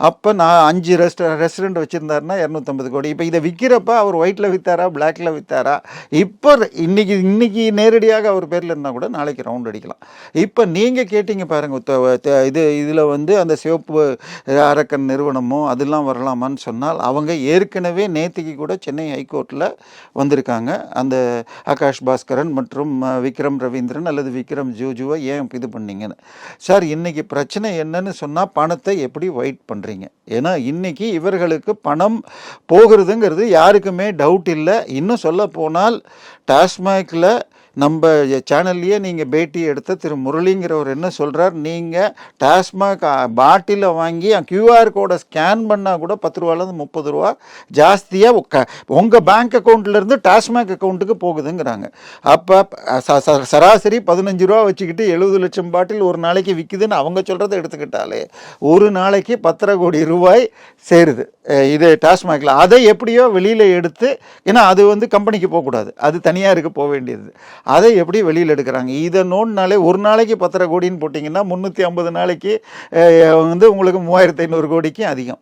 அப்போ நான் 5 ரெஸ்டாரண்ட் வச்சுருந்தாருன்னா 250 கோடி. இப்போ இதை விற்கிறப்ப அவர் ஒயிட்டில் விற்றாரா, பிளாக்கில் விற்றாரா? இப்போ இன்னைக்கு நேரடியாக அவர் பேரில் இருந்தால் கூட நாளைக்கு ரவுண்ட் அடிக்கலாம். இப்போ நீங்கள் கேட்டீங்க பாருங்கள், இதில் வந்து அந்த சிவப்பு அரக்கன் நிறுவனமோ அதெல்லாம் வரலாமான்னு சொன்னால், அவங்க ஏற்கனவே நேற்றுக்கு கூட சென்னை ஹைகோர்ட்டில் வந்திருக்காங்க. அந்த ஆகாஷ் பாஸ்கரன் மற்றும் விக்ரம் ரவீந்திரன் அல்லது விக்ரம் ஜூஜுவை ஏன் இது பண்ணீங்கன்னு. சார், இன்னைக்கு பிரச்சனை என்னன்னு சொன்னால், பணத்தை எப்படி ஒயிட் பண்ணுறீங்க? ஏன்னா இன்னைக்கு இவர்களுக்கு பணம் போகிறதுங்கிறது யாருக்குமே டவுட் இல்லை. இன்னும் சொல்ல போனால் டாஸ்மாகில் நம்ம சேனல்லையே நீங்கள் பேட்டி எடுத்த திரு முரளிங்கிறவர் என்ன சொல்கிறார், நீங்கள் டாஸ்மாக் பாட்டிலை வாங்கி கியூஆர் கோடை ஸ்கேன் பண்ணால் கூட 10 ரூபாலேருந்து 30 ரூபா ஜாஸ்தியாக உங்கள் பேங்க் அக்கௌண்ட்லேருந்து டாஸ்மாக் அக்கௌண்ட்டுக்கு போகுதுங்கிறாங்க. அப்போ சராசரி 15 ரூபா வச்சுக்கிட்டு 70 லட்சம் பாட்டில் ஒரு நாளைக்கு விற்குதுன்னு அவங்க சொல்கிறத எடுத்துக்கிட்டாலே ஒரு நாளைக்கு 10.5 கோடி ரூபாய் சேருது இது டாஸ்மாகில். அதை எப்படியோ வெளியில் எடுத்து, ஏன்னா அது வந்து கம்பெனிக்கு போகக்கூடாது, அது தனியாருக்கு போக வேண்டியது, அதை எப்படி வெளியில் எடுக்கிறாங்க. இதை நோண்டினாலே ஒரு நாளைக்கு 10.5 கோடின்னு போட்டிங்கன்னா 350 நாளைக்கு வந்து உங்களுக்கு 3500 கோடிக்கு அதிகம்.